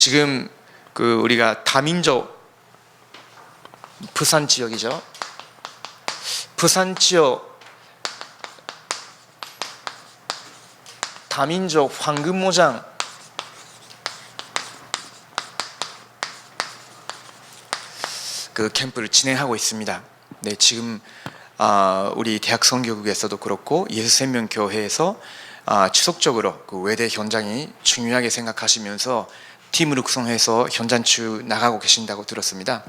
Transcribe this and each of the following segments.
지금 우리가 다민족 부산 지역이죠. 부산 지역 다민족 황금모장 캠프를 진행하고 있습니다. 네, 지금 우리 대학 선교국에서도 그렇고 예수생명 교회에서 지속적으로 외대 현장이 중요하게 생각하시면서 팀으로 구성해서 현장추 나가고 계신다고 들었습니다.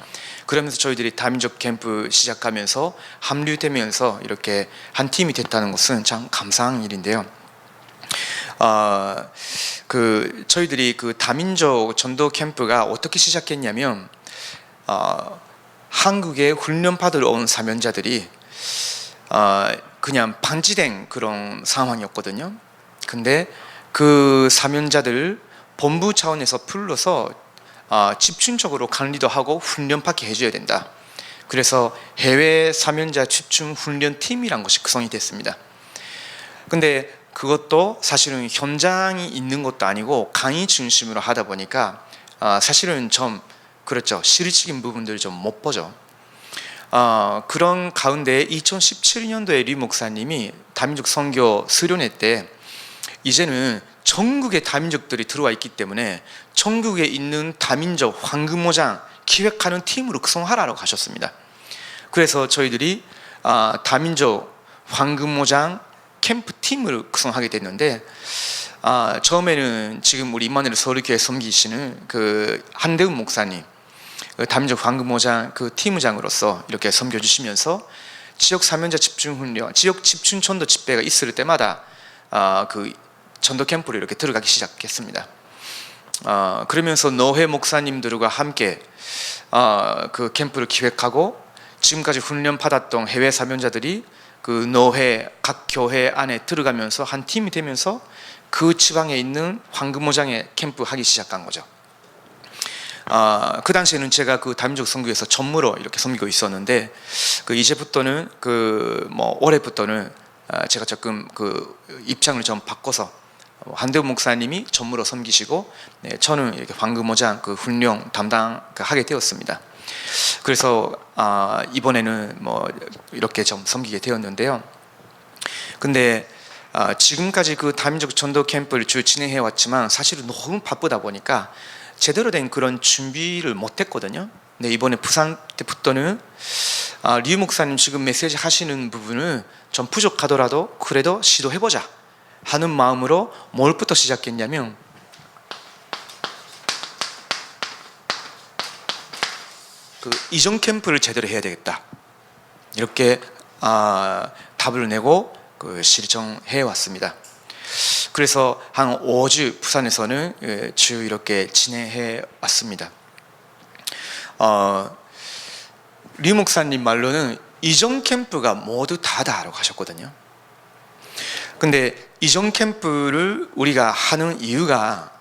그러면서 저희들이 다민족 캠프 시작하면서 합류되면서 이렇게 한 팀이 됐다는 것은 참 감사한 일인데요. 저희들이 다민족 전도 캠프가 어떻게 시작했냐면 한국에 훈련 받으러 온 사명자들이 그냥 방치된 그런 상황이었거든요. 근데 그 사명자들 본부 차원에서 불러서 집중적으로 관리도 하고 훈련받게 해줘야 된다. 그래서 해외 사명자 집중 훈련 팀이란 것이 구성이 됐습니다. 근데 그것도 사실은 현장이 있는 것도 아니고 강의 중심으로 하다 보니까 사실은 좀 그렇죠. 실질적인 부분들을 좀 못 보죠. 그런 가운데 2017년도에 리 목사님이 다민족 선교 수련회 때 이제는 전국의 다민족들이 들어와 있기 때문에 전국에 있는 다민족 황금모장 기획하는 팀으로 구성하라고 하셨습니다. 그래서 저희들이 다민족 황금모장 캠프 팀을 구성하게 됐는데 처음에는 지금 우리 임마누엘 서울교회 섬기시는 한대훈 목사님 다민족 황금모장 팀장으로서 이렇게 섬겨주시면서 지역 사명자 집중훈련, 지역 집중 전도 집회가 있을 때마다 전도 캠프를 이렇게 들어가기 시작했습니다. 그러면서 노회 목사님들과 함께 캠프를 기획하고 지금까지 훈련 받았던 해외 사명자들이 노회 각 교회 안에 들어가면서 한 팀이 되면서 그 지방에 있는 황금모장에 캠프 하기 시작한 거죠. 그 당시에는 제가 다민족 선교에서 전무로 이렇게 섬기고 있었는데 이제부터는 올해부터는 제가 조금 입장을 좀 바꿔서 한대훈 목사님이 전무로 섬기시고 저는 이렇게 황금모장 훈련 담당하게 되었습니다. 그래서 이번에는 이렇게 좀 섬기게 되었는데요. 근데 지금까지 다민족 전도 캠프를 쭉 진행해 왔지만 사실은 너무 바쁘다 보니까 제대로 된 그런 준비를 못했거든요. 근데 이번에 부산 때부터는 리 목사님 지금 메시지 하시는 부분은 좀 부족하더라도 그래도 시도해보자 하는 마음으로 뭘부터 시작했냐면 이전 캠프를 제대로 해야 되겠다 이렇게 답을 내고 실정해 왔습니다. 그래서 한 5주 부산에서는 쭉 이렇게 진행해 왔습니다. 리 목사님 말로는 이전 캠프가 모두 다라고 하셨거든요. 근데 이전 캠프를 우리가 하는 이유가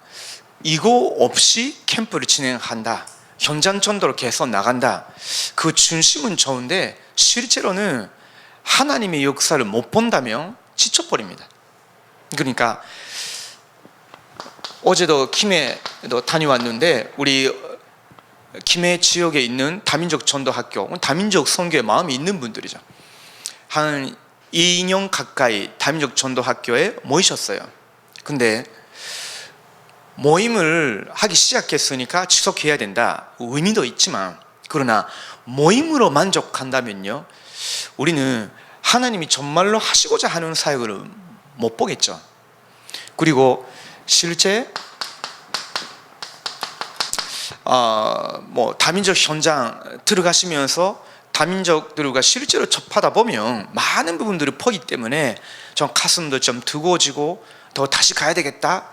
이거 없이 캠프를 진행한다, 현장 전도로 계속 나간다, 그 중심은 좋은데 실제로는 하나님의 역사를 못 본다면 지쳐버립니다. 그러니까 어제도 김해도 다녀왔는데 우리 김해 지역에 있는 다민족 전도학교, 다민족 선교에 마음이 있는 분들이죠. 한 2년 가까이 다민족 전도학교에 모이셨어요. 근데 모임을 하기 시작했으니까 지속해야 된다, 의미도 있지만 그러나 모임으로 만족한다면요 우리는 하나님이 정말로 하시고자 하는 사역을 못 보겠죠. 그리고 실제 다민족 현장 들어가시면서 다민족들과 실제로 접하다 보면 많은 부분들을 보기 때문에 좀 가슴도 좀 뜨거워지고 더 다시 가야 되겠다,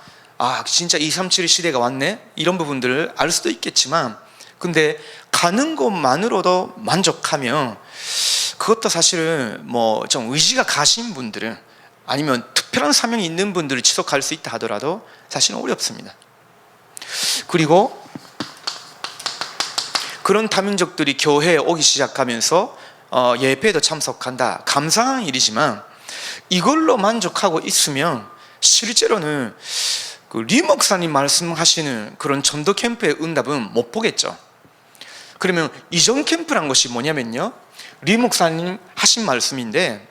진짜 237 시대가 왔네, 이런 부분들을 알 수도 있겠지만 근데 가는 것만으로도 만족하면 그것도 사실은 좀 의지가 가신 분들은 아니면 특별한 사명이 있는 분들을 지속할 수 있다 하더라도 사실은 어렵습니다. 그리고 그런 다민족들이 교회에 오기 시작하면서 예배에도 참석한다, 감사한 일이지만 이걸로 만족하고 있으면 실제로는 리 목사님 말씀하시는 그런 전도 캠프의 응답은 못 보겠죠. 그러면 이전 캠프란 것이 뭐냐면요, 리 목사님 하신 말씀인데,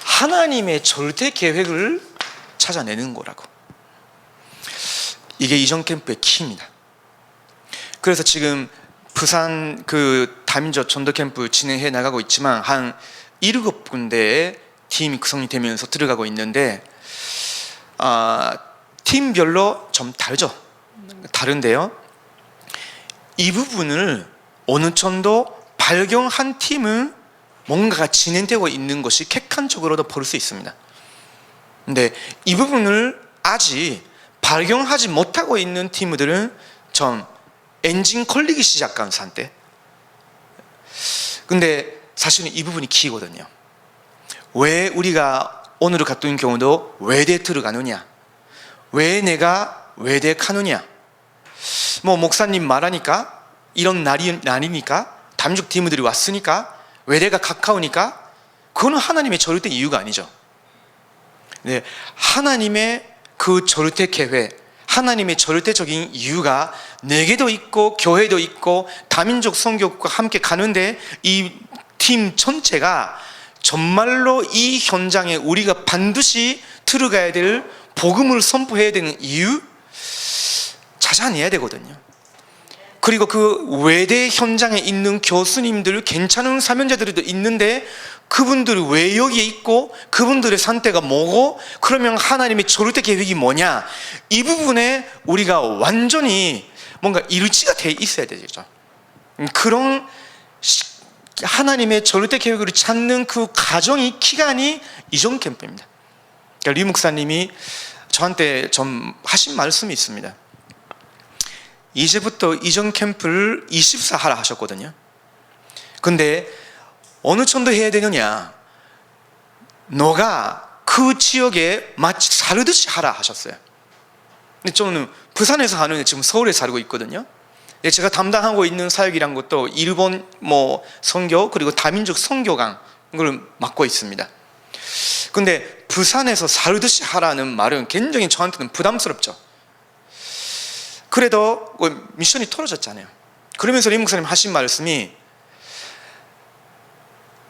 하나님의 절대 계획을 찾아내는 거라고. 이게 이전 캠프의 키입니다. 그래서 지금 부산 그 다민족 전도 캠프 진행해 나가고 있지만 한 7군데의 팀이 구성이 되면서 들어가고 있는데, 팀별로 좀 다른데요, 이 부분을 어느 정도 발견한 팀은 뭔가가 진행되고 있는 것이 객관적으로도 볼 수 있습니다. 근데 이 부분을 아직 발견하지 못하고 있는 팀들은 좀 엔진 걸리기 시작한 상태. 근데 사실은 이 부분이 키거든요. 왜 우리가 오늘 같은 경우도 외대 들어가느냐, 왜 내가 외대 가느냐, 뭐 목사님 말하니까 이런 날이니까 담juk 팀들이 왔으니까 외대가 가까우니까, 그거는 하나님의 절대 이유가 아니죠. 네, 하나님의 그 절대 계획, 하나님의 절대적인 이유가 내게도 있고 교회도 있고 다민족 선교국과 함께 가는데, 이 팀 전체가 정말로 이 현장에 우리가 반드시 들어가야 될 복음을 선포해야 되는 이유 찾아내야 되거든요. 그리고 그 외대 현장에 있는 교수님들, 괜찮은 사명자들도 있는데 그분들이 왜 여기에 있고 그분들의 상태가 뭐고, 그러면 하나님의 절대 계획이 뭐냐, 이 부분에 우리가 완전히 뭔가 일치가 돼 있어야 되죠. 그런 하나님의 절대 계획을 찾는 그 과정이, 기간이 이전 캠프입니다. 그러니까 리 목사님이 저한테 좀 하신 말씀이 있습니다. 이제부터 이전 캠프를 24 하라 하셨거든요. 근데 어느 정도 해야 되느냐, 너가 그 지역에 마치 살듯이 하라 하셨어요. 근데 저는 부산에서 하는데 지금 서울에 살고 있거든요. 제가 담당하고 있는 사역이란 것도 일본 뭐 선교, 그리고 다민족 선교강, 이걸 맡고 있습니다. 근데 부산에서 살듯이 하라는 말은 굉장히 저한테는 부담스럽죠. 그래도 미션이 떨어졌잖아요. 그러면서 리 목사님 하신 말씀이,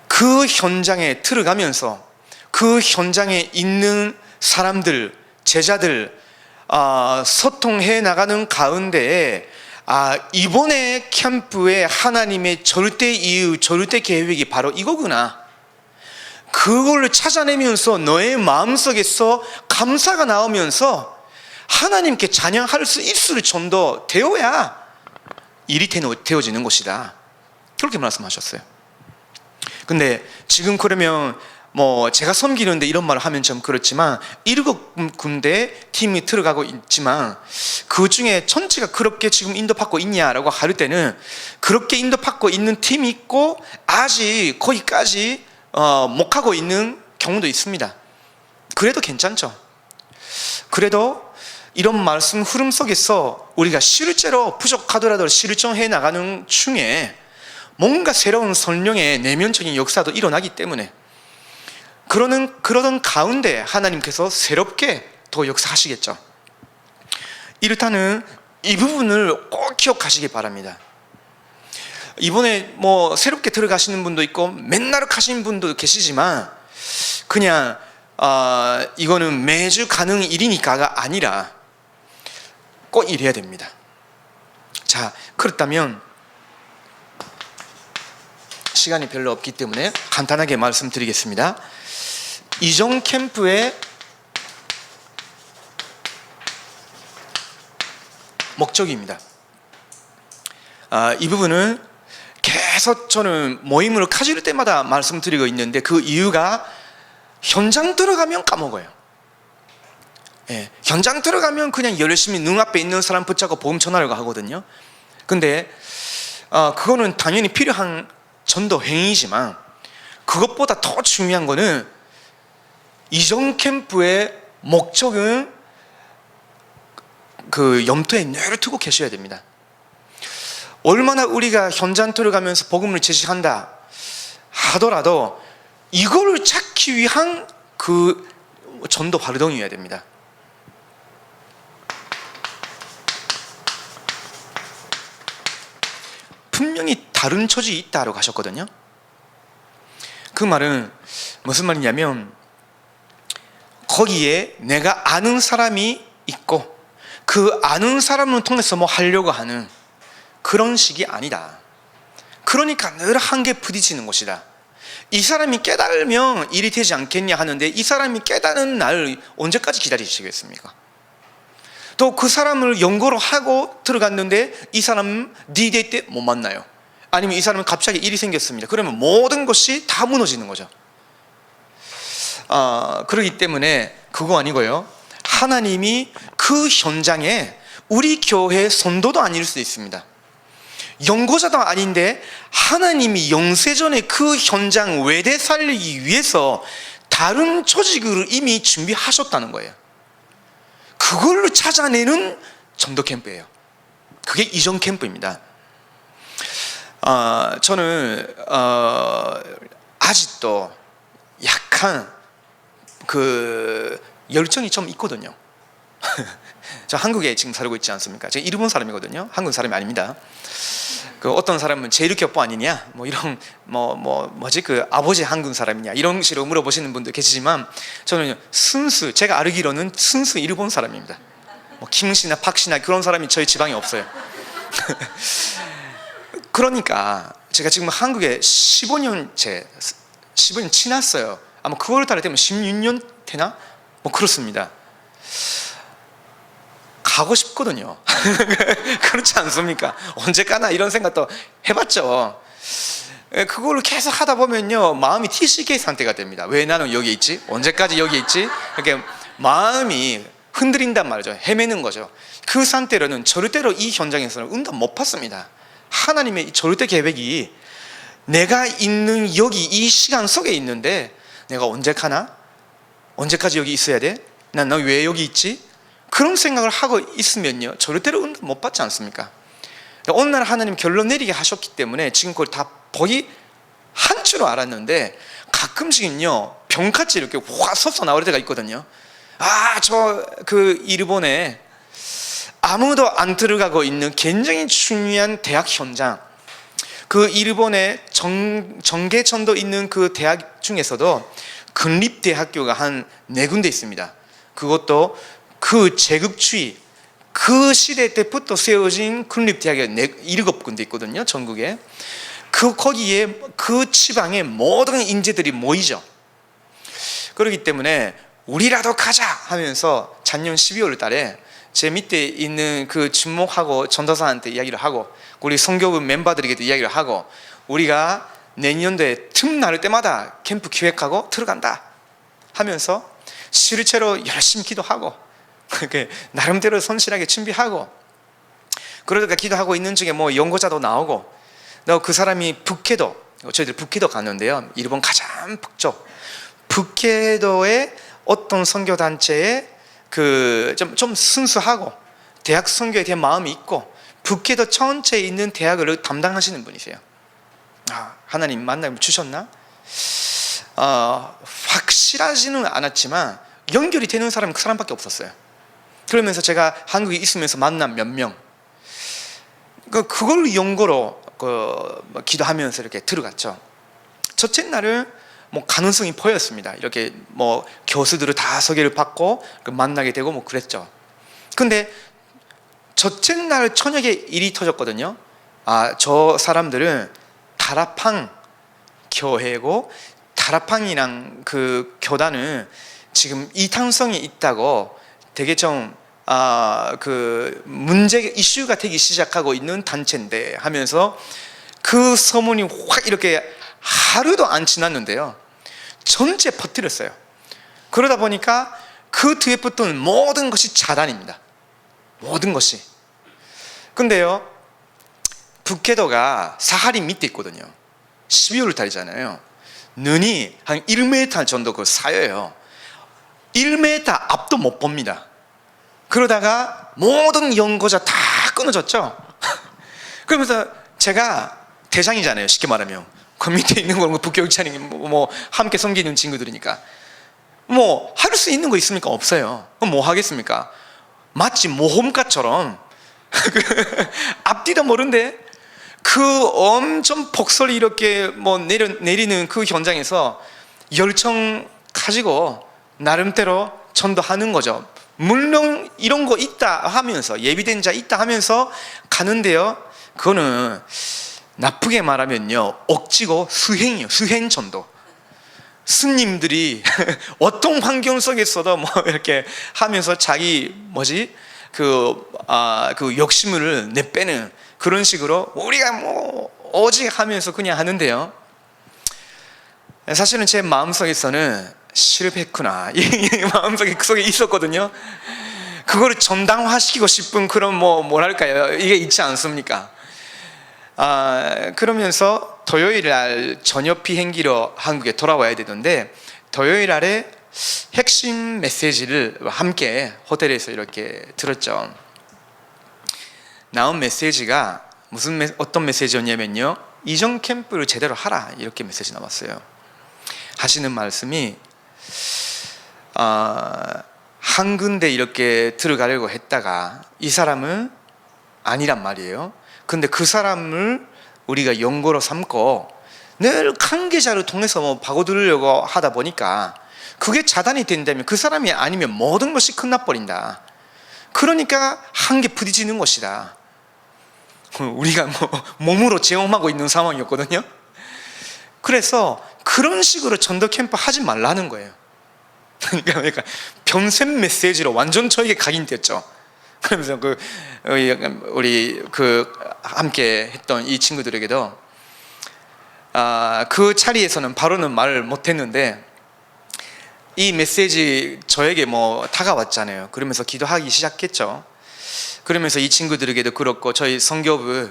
그 현장에 들어가면서 그 현장에 있는 사람들, 제자들 소통해 나가는 가운데에, 이번에 캠프의 하나님의 절대 이유, 절대 계획이 바로 이거구나, 그걸 찾아내면서 너의 마음속에서 감사가 나오면서 하나님께 찬양할 수 있을 정도 되어야 일이 되어지는 것이다, 그렇게 말씀하셨어요. 근데 지금 그러면 뭐 제가 섬기는데 이런 말을 하면 좀 그렇지만 7군데 팀이 들어가고 있지만 그 중에 전체가 그렇게 지금 인도받고 있냐라고 할 때는, 그렇게 인도받고 있는 팀이 있고 아직 거기까지 못 가고 있는 경우도 있습니다. 그래도 괜찮죠. 그래도 이런 말씀 흐름 속에서 우리가 실제로 부족하더라도 실천해 나가는 중에 뭔가 새로운 성령의 내면적인 역사도 일어나기 때문에, 그러던 가운데 하나님께서 새롭게 더 역사하시겠죠. 이렇다는 이 부분을 꼭 기억하시기 바랍니다. 이번에 뭐 새롭게 들어가시는 분도 있고 맨날 가시는 분도 계시지만, 그냥 이거는 매주 가는 일이니까가 아니라 꼭 이래야 됩니다. 자, 그렇다면 시간이 별로 없기 때문에 간단하게 말씀드리겠습니다. 이전 캠프의 목적입니다. 이 부분은 계속 저는 모임을 가질 때마다 말씀드리고 있는데, 그 이유가 현장 들어가면 까먹어요. 현장 들어가면 그냥 열심히 눈앞에 있는 사람 붙잡고 복음 전하려고 하거든요. 근데 그거는 당연히 필요한 전도 행위지만, 그것보다 더 중요한 거는 이전 캠프의 목적은 그 염두에 늘 두고 계셔야 됩니다. 얼마나 우리가 현장 들어가면서 복음을 제시한다, 하더라도 이거를 찾기 위한 그 전도 활동이어야 됩니다. 분명히 다른 처지 있다고 하셨거든요. 그 말은 무슨 말이냐면 거기에 내가 아는 사람이 있고 그 아는 사람을 통해서 뭐 하려고 하는 그런 식이 아니다. 그러니까 늘 한계 부딪히는 것이다. 이 사람이 깨달으면 일이 되지 않겠냐 하는데 이 사람이 깨닫는 날 언제까지 기다리시겠습니까? 또 그 사람을 연고로 하고 들어갔는데 이 사람은 D-Day 때 못 만나요. 아니면 이 사람은 갑자기 일이 생겼습니다. 그러면 모든 것이 다 무너지는 거죠. 그렇기 때문에 그거 아니고요, 하나님이 그 현장에 우리 교회 선도도 아닐 수도 있습니다. 연고자도 아닌데 하나님이 영세전에 그 현장 외대 살리기 위해서 다른 조직을 이미 준비하셨다는 거예요. 그걸로 찾아내는 전도 캠프예요. 그게 이전 캠프입니다. 저는 아직도 약간 그 열정이 좀 있거든요. 저 한국에 지금 살고 있지 않습니까? 제가 일본 사람이거든요. 한국 사람이 아닙니다. 그 어떤 사람은 제일교포 아니냐, 뭐 이런 뭐지 그 아버지 한국 사람이냐 이런 식으로 물어보시는 분도 계시지만 저는 순수, 제가 알기로는 순수 일본 사람입니다. 뭐 김씨나 박씨나 그런 사람이 저희 지방에 없어요. 그러니까 제가 지금 한국에 15년 지났어요. 아마 9월 달에 되면 16년 되나? 뭐 그렇습니다. 가고 싶거든요. 그렇지 않습니까? 언제 가나 이런 생각도 해봤죠. 그걸 계속 하다 보면요 마음이 TCK 상태가 됩니다. 왜 나는 여기 있지? 언제까지 여기 있지? 이렇게 마음이 흔들린단 말이죠. 헤매는 거죠. 그 상태로는 절대로 이 현장에서는 응답 못 받습니다. 하나님의 절대 계획이 내가 있는 여기 이 시간 속에 있는데 내가 언제 가나? 언제까지 여기 있어야 돼? 난 왜 여기 있지? 그런 생각을 하고 있으면요 절대로 응답 못 받지 않습니까? 어느 날 하나님 결론 내리게 하셨기 때문에 지금 그걸 다 거의 한 줄로 알았는데 가끔씩은요 병같이 이렇게 확 솟아 나올 때가 있거든요. 저 그 일본에 아무도 안 들어가고 있는 굉장히 중요한 대학 현장, 그 일본의 정계천도 있는 그 대학 중에서도 국립대학교가 한 4군데 있습니다. 그것도 그 제국주의 그 시대 때부터 세워진 국립대학이 7군데 있거든요, 전국에. 거기에 그 지방의 모든 인재들이 모이죠. 그렇기 때문에 우리라도 가자 하면서 작년 12월 달에 제 밑에 있는 그 주목하고 전도사한테 이야기를 하고 우리 선교부 멤버들에게도 이야기를 하고 우리가 내년도에 틈 나를 때마다 캠프 기획하고 들어간다 하면서 실제로 열심히 기도하고 나름대로 성실하게 준비하고 그러다가 기도하고 있는 중에 뭐 연구자도 나오고 그 사람이 저희들 북해도 갔는데요, 일본 가장 북쪽 북해도의 어떤 선교단체에 좀 순수하고 대학 선교에 대한 마음이 있고 북해도 전체에 있는 대학을 담당하시는 분이세요. 하나님 만남을 주셨나? 확실하지는 않았지만 연결이 되는 사람은 그 사람밖에 없었어요. 그러면서 제가 한국에 있으면서 만난 몇 명, 그걸 연고로 기도하면서 이렇게 들어갔죠. 첫째 날은 뭐 가능성이 보였습니다. 이렇게 뭐 교수들을 다 소개를 받고 만나게 되고 뭐 그랬죠. 근데 첫째 날 저녁에 일이 터졌거든요. 저 사람들은 다라팡 교회고 다라팡이랑 그 교단은 지금 이탄성이 있다고 되게 좀 그 문제 이슈가 되기 시작하고 있는 단체인데 하면서 그 소문이 확 이렇게 하루도 안 지났는데요 전체 퍼뜨렸어요. 그러다 보니까 그 뒤에부터는 모든 것이 자단입니다. 모든 것이. 근데요 북해도가 사하리 밑에 있거든요. 12월 달이잖아요. 눈이 한 1m 정도 쌓여요. 1m 앞도 못 봅니다. 그러다가 모든 연고자 다 끊어졌죠. 그러면서 제가 대장이잖아요, 쉽게 말하면. 그 밑에 있는 건 부교육자니 뭐 함께 섬기는 친구들이니까 뭐 할 수 있는 거 있습니까? 없어요. 그럼 뭐 하겠습니까? 마치 모험가처럼 앞뒤도 모른데 그 엄청 폭설이 이렇게 뭐 내리는 그 현장에서 열정 가지고 나름대로 전도하는 거죠. 물론 이런 거 있다 하면서, 예비된 자 있다 하면서 가는데요, 그거는 나쁘게 말하면요 억지고 수행이요. 수행 전도. 스님들이 어떤 환경 속에서도 뭐 이렇게 하면서 자기 그 욕심을 내빼는 그런 식으로 우리가 뭐 오직 하면서 그냥 하는데요, 사실은 제 마음속에서는 실패했구나 이 마음속에 있었거든요. 그거를 전당화시키고 싶은 그런 뭐랄까요, 이게 있지 않습니까? 그러면서 토요일 날 저녁 비행기로 한국에 돌아와야 되는데, 토요일 날에 핵심 메시지를 함께 호텔에서 이렇게 들었죠. 나온 메시지가 어떤 메시지였냐면요, 이전 캠프를 제대로 하라, 이렇게 메시지 나왔어요. 하시는 말씀이 한 군데 이렇게 들어가려고 했다가 이 사람은 아니란 말이에요. 근데 그 사람을 우리가 연고로 삼고 늘 관계자를 통해서 뭐 파고들려고 하다 보니까 그게 차단이 된다면 그 사람이 아니면 모든 것이 끝나버린다. 그러니까 한계 부딪히는 것이다. 우리가 몸으로 체험하고 있는 상황이었거든요. 그래서 그런 식으로 전도 캠프 하지 말라는 거예요. 그러니까 변셈 메시지로 완전 저에게 각인됐죠. 그러면서 우리 함께 했던 이 친구들에게도 그 자리에서는 바로는 말을 못했는데 이 메시지 저에게 다가왔잖아요. 그러면서 기도하기 시작했죠. 그러면서 이 친구들에게도 그렇고 저희 선교부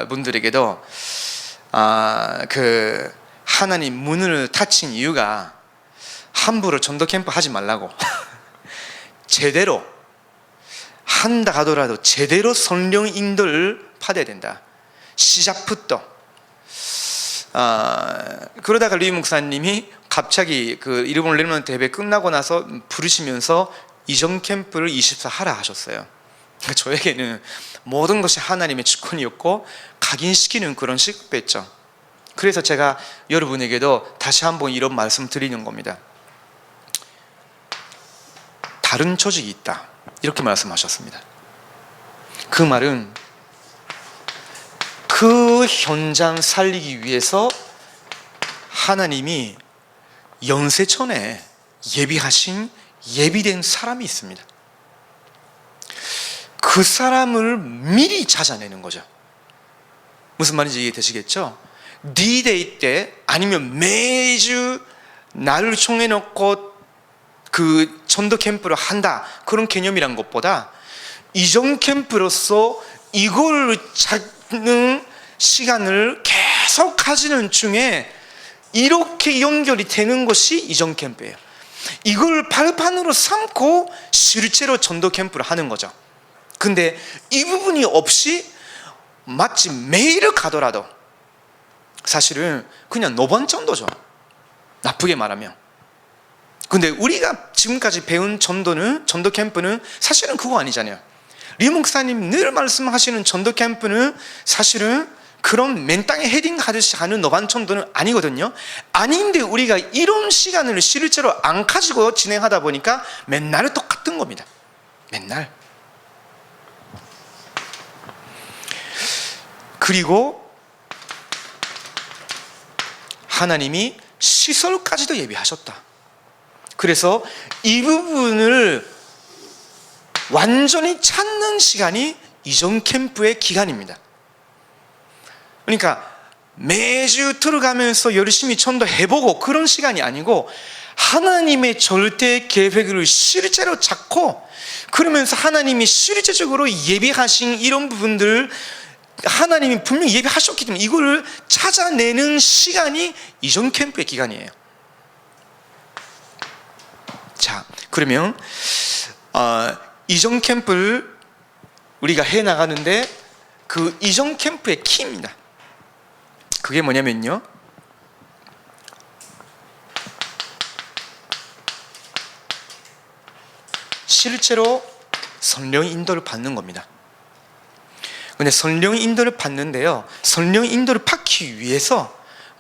분들에게도 하나님 문을 닫힌 이유가 함부로 전도 캠프 하지 말라고 제대로 한다 하더라도 제대로 성령 인도를 받아야 된다. 시작부터. 그러다가 류희 목사님이 갑자기 그 일본 렘넌트 예배 끝나고 나서 부르시면서 이전 캠프를 24 하라 하셨어요. 그러니까 저에게는 모든 것이 하나님의 주권이었고 각인시키는 그런 시급했죠. 그래서 제가 여러분에게도 다시 한번 이런 말씀 드리는 겁니다. 다른 조직이 있다, 이렇게 말씀하셨습니다. 그 말은 그 현장 살리기 위해서 하나님이 연세전에 예비하신 예비된 사람이 있습니다. 그 사람을 미리 찾아내는 거죠. 무슨 말인지 이해되시겠죠? D-Day 때 아니면 매주 날을 총해놓고 그 전도 캠프를 한다, 그런 개념이란 것보다 이전 캠프로서 이걸 찾는 시간을 계속 가지는 중에 이렇게 연결이 되는 것이 이전 캠프예요. 이걸 발판으로 삼고 실제로 전도 캠프를 하는 거죠. 근데 이 부분이 없이 마치 매일 가더라도 사실은 그냥 노반전도죠, 나쁘게 말하면. 근데 우리가 지금까지 배운 전도 캠프는 사실은 그거 아니잖아요. 리 목사님 늘 말씀하시는 전도 캠프는 사실은 그런 맨땅에 헤딩하듯이 하는 노반전도는 아니거든요. 아닌데 우리가 이런 시간을 실제로 안 가지고 진행하다 보니까 맨날 똑같은 겁니다. 맨날. 그리고 하나님이 시설까지도 예비하셨다. 그래서 이 부분을 완전히 찾는 시간이 이전 캠프의 기간입니다. 그러니까 매주 들어가면서 열심히 전도해보고 그런 시간이 아니고 하나님의 절대 계획을 실제로 찾고, 그러면서 하나님이 실제적으로 예비하신 이런 부분들 하나님이 분명히 예비하셨기 때문에 이거를 찾아내는 시간이 이전 캠프의 기간이에요. 자, 그러면 이전 캠프를 우리가 해나가는데 그 이전 캠프의 키입니다. 그게 뭐냐면요, 실제로 성령의 인도를 받는 겁니다. 근데 성령의 인도를 받는데요, 성령의 인도를 받기 위해서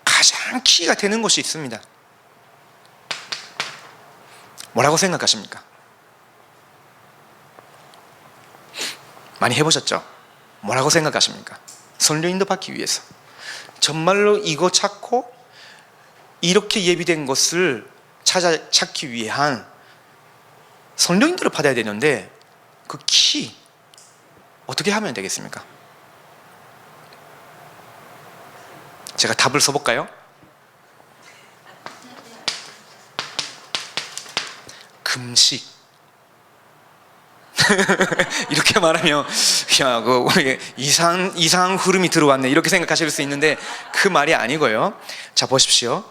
가장 키가 되는 것이 있습니다. 뭐라고 생각하십니까? 많이 해보셨죠? 뭐라고 생각하십니까? 성령 인도 받기 위해서 정말로 이거 찾고 이렇게 예비된 것을 찾기 위한 성령 인도를 받아야 되는데, 그 키 어떻게 하면 되겠습니까? 제가 답을 써볼까요? 금식. 이렇게 말하면 야, 이상한 흐름이 들어왔네 이렇게 생각하실 수 있는데 그 말이 아니고요. 자, 보십시오.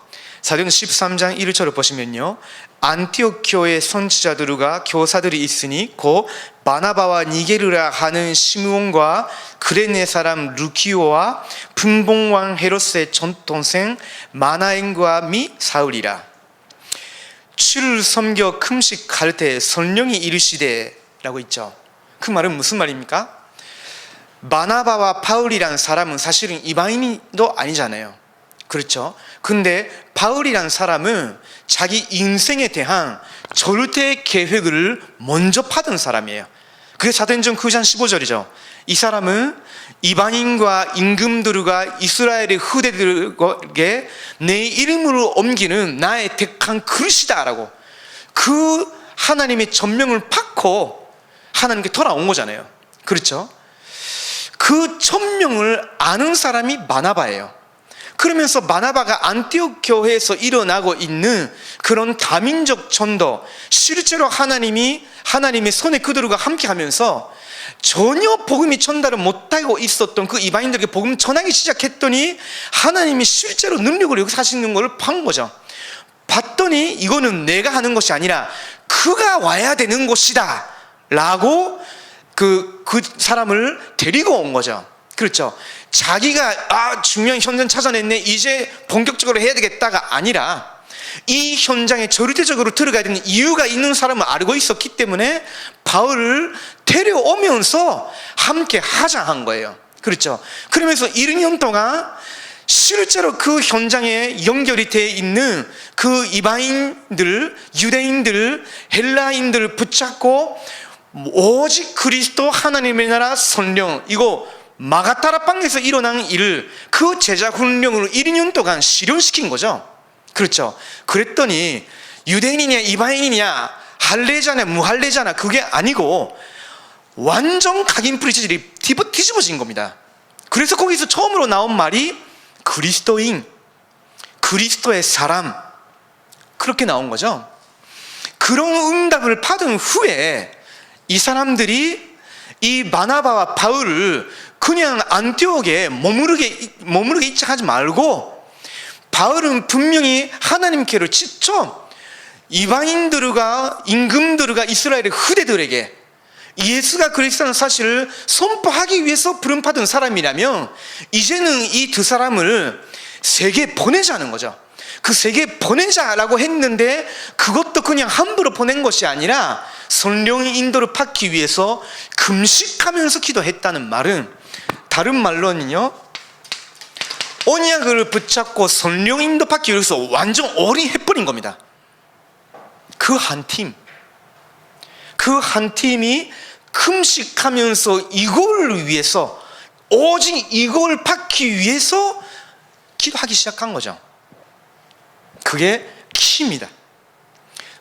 사도행전 13장 1절을 보시면요, 안티옥 교회 선지자들과 교사들이 있으니 곧 바나바와 니게르라 하는 시므온과 그레네 사람 루키오와 분봉왕 헤롯의 전동생 마나엔과 미 사울이라. 주를 섬겨 금식할 때 성령이 이르시되 라고 있죠. 그 말은 무슨 말입니까? 바나바와 바울이란 사람은 사실은 이방인도 아니잖아요. 그렇죠? 근데 바울이란 사람은 자기 인생에 대한 절대 계획을 먼저 파던 사람이에요. 그게 사도행전 9장 15절이죠. 이 사람은 이방인과 임금들과 이스라엘의 후대들에게 내 이름을 옮기는 나의 택한 그릇이다 라고, 그 하나님의 전명을 받고 하나님께 돌아온 거잖아요. 그렇죠? 그 전명을 아는 사람이 바나바예요. 그러면서 바나바가 안티옥 교회에서 일어나고 있는 그런 다민족 전도, 실제로 하나님의 손에 그들과 함께 하면서 전혀 복음이 전달을 못하고 있었던 그 이방인들에게 복음 전하기 시작했더니 하나님이 실제로 능력을 여기서 하시는 걸 본 거죠. 봤더니 이거는 내가 하는 것이 아니라 그가 와야 되는 것이다 라고 그 사람을 데리고 온 거죠. 그렇죠? 자기가 중요한 현장 찾아냈네, 이제 본격적으로 해야 되겠다가 아니라 이 현장에 절대적으로 들어가야 되는 이유가 있는 사람을 알고 있었기 때문에 바울을 데려오면서 함께 하자 한 거예요. 그렇죠? 그러면서 1년 동안 실제로 그 현장에 연결이 되어 있는 그 이방인들, 유대인들, 헬라인들을 붙잡고 오직 그리스도 하나님의 나라 성령, 이거 마가다라 방에서 일어난 일을 그 제자 훈련으로 1년 동안 실현시킨 거죠. 그렇죠? 그랬더니 유대인이냐 이방인이냐 할례자냐 무할례자냐 그게 아니고 완전 각인 프리체질이 뒤집어진 겁니다. 그래서 거기서 처음으로 나온 말이 그리스도인, 그리스도의 사람, 그렇게 나온 거죠. 그런 응답을 받은 후에 이 사람들이 이 바나바와 바울을 그냥 안티옥에 머무르게 있지 하지 말고, 바울은 분명히 하나님께로 직접 이방인들과 임금들과 이스라엘의 후대들에게 예수가 그리스도라는 사실을 선포하기 위해서 부름받은 사람이라면 이제는 이 두 사람을 세계에 보내자는 거죠. 그 세계에 보내자라고 했는데 그것도 그냥 함부로 보낸 것이 아니라 성령의 인도를 받기 위해서 금식하면서 기도했다는 말은, 다른 말로는요, 언약을 붙잡고 성령 인도 받기 위해서 완전 올인해버린 겁니다. 그 한 팀이 금식하면서 이걸 위해서, 오직 이걸 받기 위해서 기도하기 시작한 거죠. 그게 키입니다.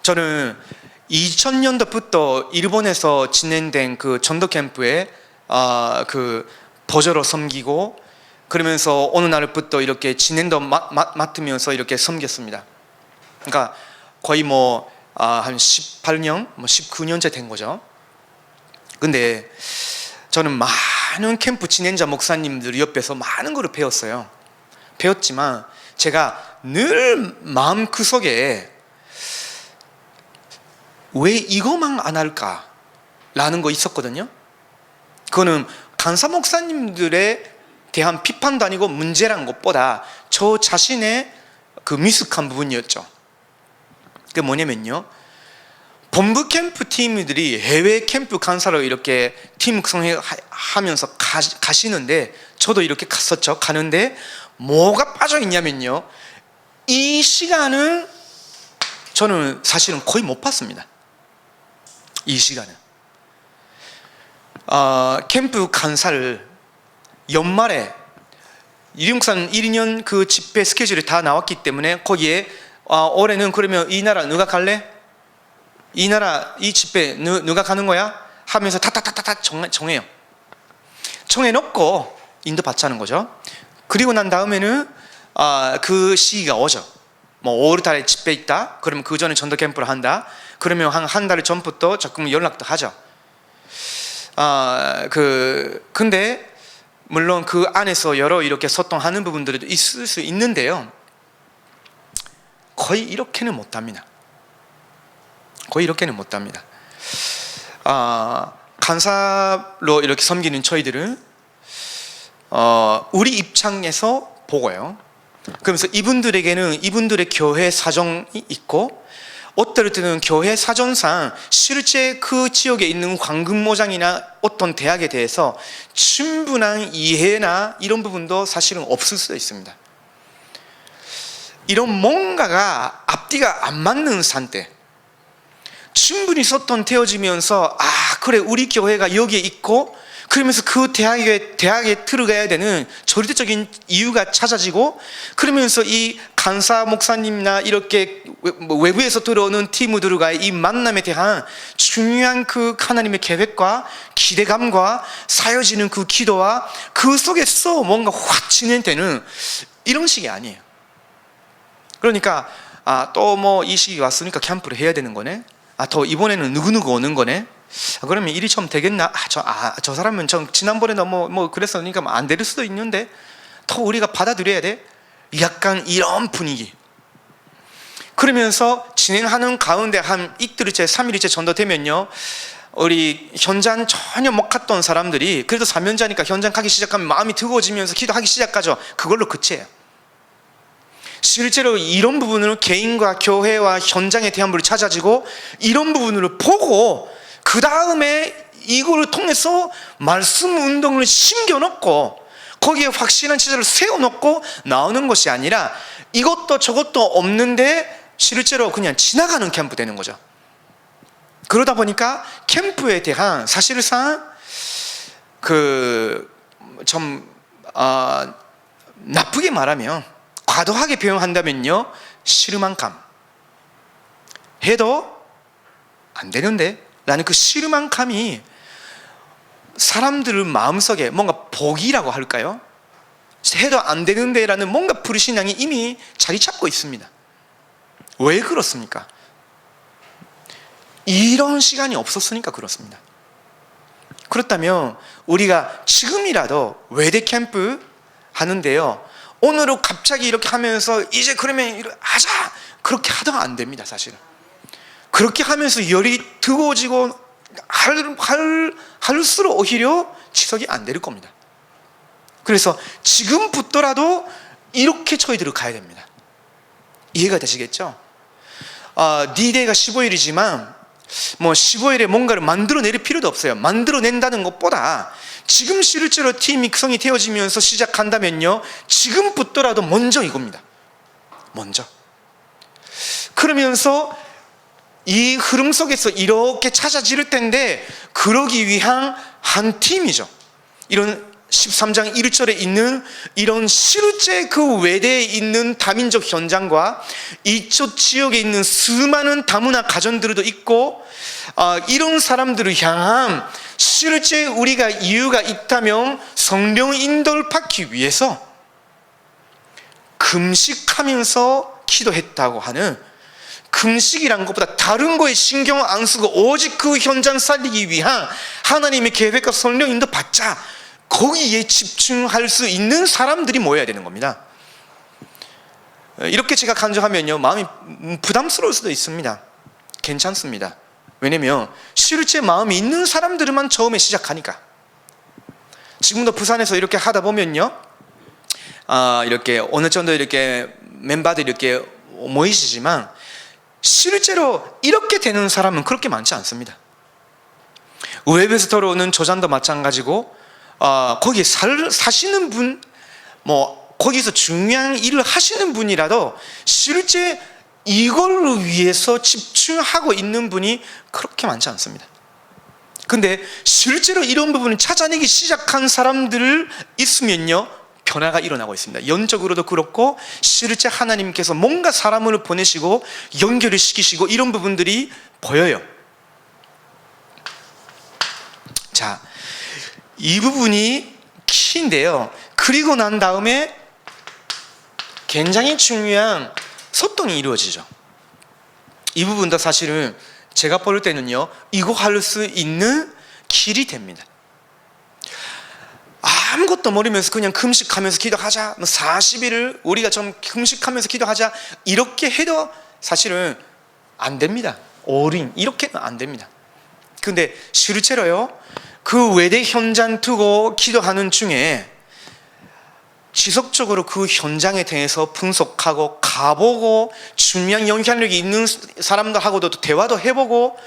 저는 2000년도부터 일본에서 진행된 그 전도 캠프에 그 보조로 섬기고, 그러면서 어느 날부터 이렇게 진행도 맡으면서 이렇게 섬겼습니다. 그러니까 거의 한 18년, 19년째 된 거죠. 근데 저는 많은 캠프 진행자 목사님들 옆에서 많은 걸 배웠지만 제가 늘 마음 그 속에 왜 이거만 안 할까? 라는 거 있었거든요. 그거는 간사 목사님들에 대한 비판도 아니고 문제란 것보다 저 자신의 그 미숙한 부분이었죠. 그게 뭐냐면요, 본부 캠프 팀들이 해외 캠프 간사로 이렇게 팀 구성하면서 가시는데, 저도 이렇게 갔었죠. 가는데 뭐가 빠져 있냐면요, 이 시간은 저는 사실은 거의 못 봤습니다. 이 시간은 캠프 간사를 연말에 일용산 1년 그 집회 스케줄이 다 나왔기 때문에 거기에 올해는 그러면 이 나라 누가 갈래? 이 나라 이 집회 누가 가는 거야? 하면서 타타타타타 정해요. 정해놓고 인도받자는 거죠. 그리고 난 다음에는 그 시기가 오죠. 뭐 5월 달에 집회 있다, 그러면 그 전에 전도 캠프를 한다, 그러면 한 달 전부터 조금 연락도 하죠. 근데 물론 그 안에서 여러 이렇게 소통하는 부분들도 있을 수 있는데요, 거의 이렇게는 못합니다. 거의 이렇게는 못합니다. 간사로 이렇게 섬기는 저희들은 우리 입장에서 보고요, 그러면서 이분들에게는 이분들의 교회 사정이 있고, 어떨 때는 교회 사정상 실제 그 지역에 있는 황금모장이나 어떤 대학에 대해서 충분한 이해나 이런 부분도 사실은 없을 수도 있습니다. 이런 뭔가가 앞뒤가 안 맞는 상태, 충분히 소통되어지면서 그래 우리 교회가 여기에 있고, 그러면서 그 대학에 들어가야 되는 절대적인 이유가 찾아지고, 그러면서 이 간사 목사님이나 이렇게 외부에서 들어오는 팀들과의 이 만남에 대한 중요한 그 하나님의 계획과 기대감과 사여지는 그 기도와 그 속에서 뭔가 확 진행되는 이런 식이 아니에요. 그러니까 또 뭐 이 시기 왔으니까 캠프를 해야 되는 거네, 더 이번에는 누구누구 오는 거네, 그러면 일이 좀 되겠나? 저 사람은 지난번에도 뭐 그랬으니까 안 될 수도 있는데 더 우리가 받아들여야 돼, 약간 이런 분위기. 그러면서 진행하는 가운데 한 이틀째 3일째 정도 되면요, 우리 현장 전혀 못 갔던 사람들이 그래도 사면자니까 현장 가기 시작하면 마음이 뜨거워지면서 기도하기 시작하죠. 그걸로 끝이에요. 실제로 이런 부분을 개인과 교회와 현장의 대안부를 찾아지고 이런 부분을 보고 그 다음에 이거를 통해서 말씀 운동을 심겨놓고 거기에 확실한 체제를 세워놓고 나오는 것이 아니라 이것도 저것도 없는데 실제로 그냥 지나가는 캠프 되는 거죠. 그러다 보니까 캠프에 대한 사실상 나쁘게 말하면, 과도하게 표현한다면요, 싫음한 감, 해도 안 되는데 라는 그 싫음한 감이 사람들 마음속에 뭔가 복이라고 할까요? 해도 안 되는데 라는 뭔가 불신앙이 이미 자리 잡고 있습니다. 왜 그렇습니까? 이런 시간이 없었으니까 그렇습니다. 그렇다면 우리가 지금이라도 외대 캠프 하는데요, 오늘은 갑자기 이렇게 하면서 이제 그러면 하자, 그렇게 하다가 안 됩니다. 사실은 그렇게 하면서 열이 뜨거워지고 할수록 오히려 지속이 안 될 겁니다. 그래서 지금부터라도 이렇게 저희들은 가야 됩니다. 이해가 되시겠죠? D-Day가 15일이지만 뭐 15일에 뭔가를 만들어낼 필요도 없어요. 만들어낸다는 것보다 지금 실제로 팀이 구성이 되어지면서 시작한다면요, 지금부터라도 먼저 이겁니다. 먼저. 그러면서 이 흐름 속에서 이렇게 찾아질 텐데, 그러기 위한 한 팀이죠. 이런 13장 1절에 있는 이런 실제 그 외대에 있는 다민족 현장과 이쪽 지역에 있는 수많은 다문화 가정들도 있고, 이런 사람들을 향한 실제 우리가 이유가 있다면 성령 인도를 받기 위해서 금식하면서 기도했다고 하는, 금식이란 것보다 다른 거에 신경 안 쓰고 오직 그 현장 살리기 위한 하나님의 계획과 성령 인도 받자, 거기에 집중할 수 있는 사람들이 모여야 되는 겁니다. 이렇게 제가 간증하면요, 마음이 부담스러울 수도 있습니다. 괜찮습니다. 왜냐면 실제 마음이 있는 사람들만 처음에 시작하니까. 지금도 부산에서 이렇게 하다 보면요, 이렇게 어느 정도 이렇게 멤버들이 이렇게 모이시지만 실제로 이렇게 되는 사람은 그렇게 많지 않습니다. 웹에서 들어오는 저잔도 마찬가지고, 거기에 사시는 분, 거기서 중요한 일을 하시는 분이라도 실제 이걸 위해서 집중하고 있는 분이 그렇게 많지 않습니다. 근데 실제로 이런 부분을 찾아내기 시작한 사람들 있으면요, 변화가 일어나고 있습니다. 영적으로도 그렇고, 실제 하나님께서 뭔가 사람을 보내시고 연결을 시키시고 이런 부분들이 보여요. 자, 이 부분이 키인데요. 그리고 난 다음에 굉장히 중요한 소통이 이루어지죠. 이 부분도 사실은 제가 볼 때는요, 이거 할 수 있는 길이 됩니다. 아무것도 모르면서 그냥 금식하면서 기도하자, 40일을 우리가 좀 금식하면서 기도하자, 이렇게 해도 사실은 안 됩니다. 이렇게는 안 됩니다. 근데 실제로요, 그 외대 현장 두고 기도하는 중에 지속적으로 그 현장에 대해서 분석하고 가보고, 중요한 영향력이 있는 사람들하고도 대화도 해보고,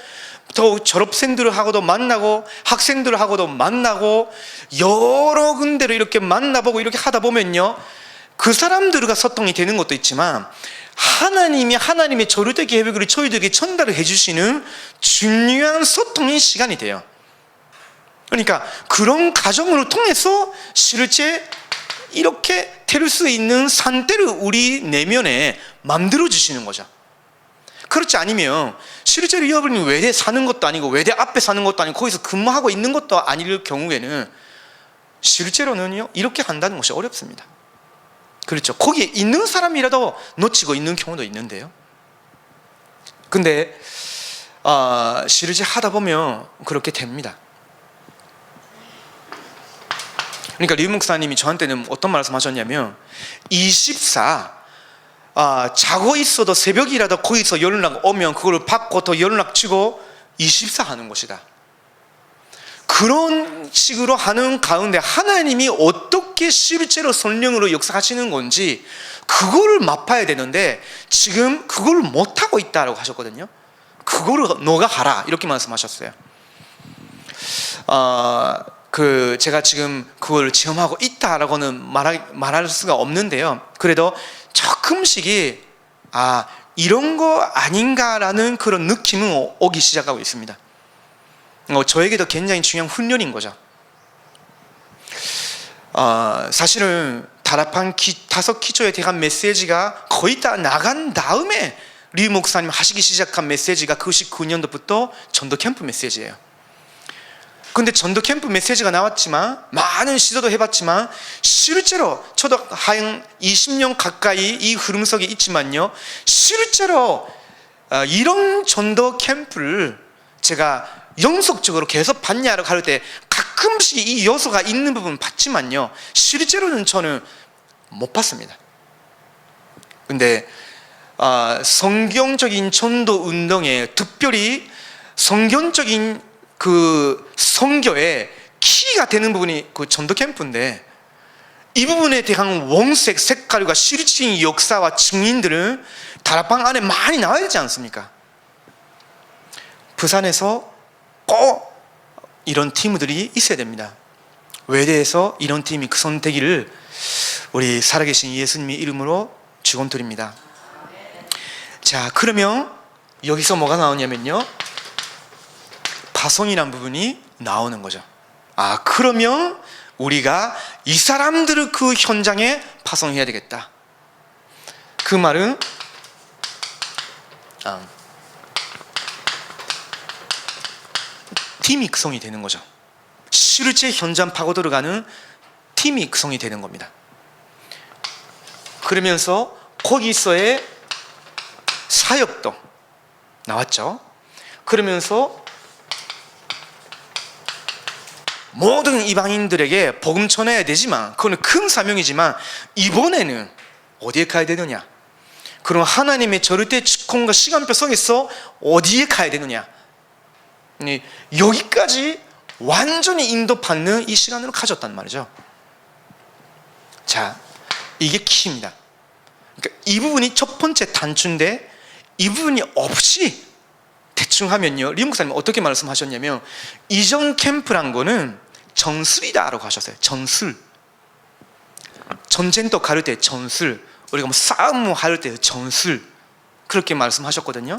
또 졸업생들하고도 만나고 학생들하고도 만나고 여러 군데를 이렇게 만나보고 이렇게 하다 보면요, 그 사람들과 소통이 되는 것도 있지만 하나님이 하나님의 절대 계획을 저희들에게 전달을 해주시는 중요한 소통의 시간이 돼요. 그러니까 그런 과정을 통해서 실제 이렇게 될 수 있는 산대를 우리 내면에 만들어 주시는 거죠. 그렇지 않으면 실제로 여러분이 외대 사는 것도 아니고 외대 앞에 사는 것도 아니고 거기서 근무하고 있는 것도 아닐 경우에는 실제로는요, 이렇게 한다는 것이 어렵습니다. 그렇죠. 거기에 있는 사람이라도 놓치고 있는 경우도 있는데요. 근데 실제 하다 보면 그렇게 됩니다. 그러니까 리 목사님이 저한테는 어떤 말씀하셨냐면, 24 자고 있어도 새벽이라도 거기서 연락 오면 그걸 받고 또 연락 주고 24 하는 것이다. 그런 식으로 하는 가운데 하나님이 어떻게 실제로 성령으로 역사하시는 건지 그거를 맛봐야 되는데 지금 그걸 못하고 있다라고 하셨거든요. 그거를 너가 하라, 이렇게 말씀하셨어요. 제가 지금 그걸 체험하고 있다라고는 말할 수가 없는데요, 그래도 조금씩이 이런 거 아닌가라는 그런 느낌은 오기 시작하고 있습니다. 저에게도 굉장히 중요한 훈련인 거죠. 사실은 다락방 5기초에 대한 메시지가 거의 다 나간 다음에 리 목사님 하시기 시작한 메시지가 99년도부터 전도 캠프 메시지예요. 근데 전도 캠프 메시지가 나왔지만, 많은 시도도 해봤지만, 실제로 저도 한 20년 가까이 이 흐름 속에 있지만요, 실제로 이런 전도 캠프를 제가 연속적으로 계속 봤냐라고 할 때 가끔씩 이 요소가 있는 부분 봤지만요, 실제로는 저는 못 봤습니다. 근데 성경적인 전도 운동에, 특별히 성경적인 그 선교의 키가 되는 부분이 그 전도 캠프인데, 이 부분에 대한 원색, 색깔과 실질적인 역사와 증인들은 다락방 안에 많이 나와야 되지 않습니까? 부산에서 꼭 이런 팀들이 있어야 됩니다. 외대에서 이런 팀이 선택기를 우리 살아계신 예수님의 이름으로 축원드립니다. 자, 그러면 여기서 뭐가 나오냐면요, 파송이란 부분이 나오는 거죠. 그러면 우리가 이 사람들을 그 현장에 파송해야 되겠다. 그 말은 팀이 구성이 되는 거죠. 실제 현장 파고 들어가는 팀이 구성이 되는 겁니다. 그러면서 거기서의 사역도 나왔죠. 그러면서 모든 이방인들에게 복음 전해야 되지만, 그거는 큰 사명이지만, 이번에는 어디에 가야 되느냐? 그럼 하나님의 절대 축복과 시간표 속에서 어디에 가야 되느냐? 여기까지 완전히 인도받는 이 시간을 가졌단 말이죠. 자, 이게 키입니다. 그러니까 이 부분이 첫 번째 단추인데, 이 부분이 없이 대충 하면요, 리 목사님 어떻게 말씀하셨냐면, 이전 캠프란 거는 전술이다라고 하셨어요. 전술. 전쟁터 가를 때 전술, 우리가 뭐 싸움 할 때 전술, 그렇게 말씀하셨거든요.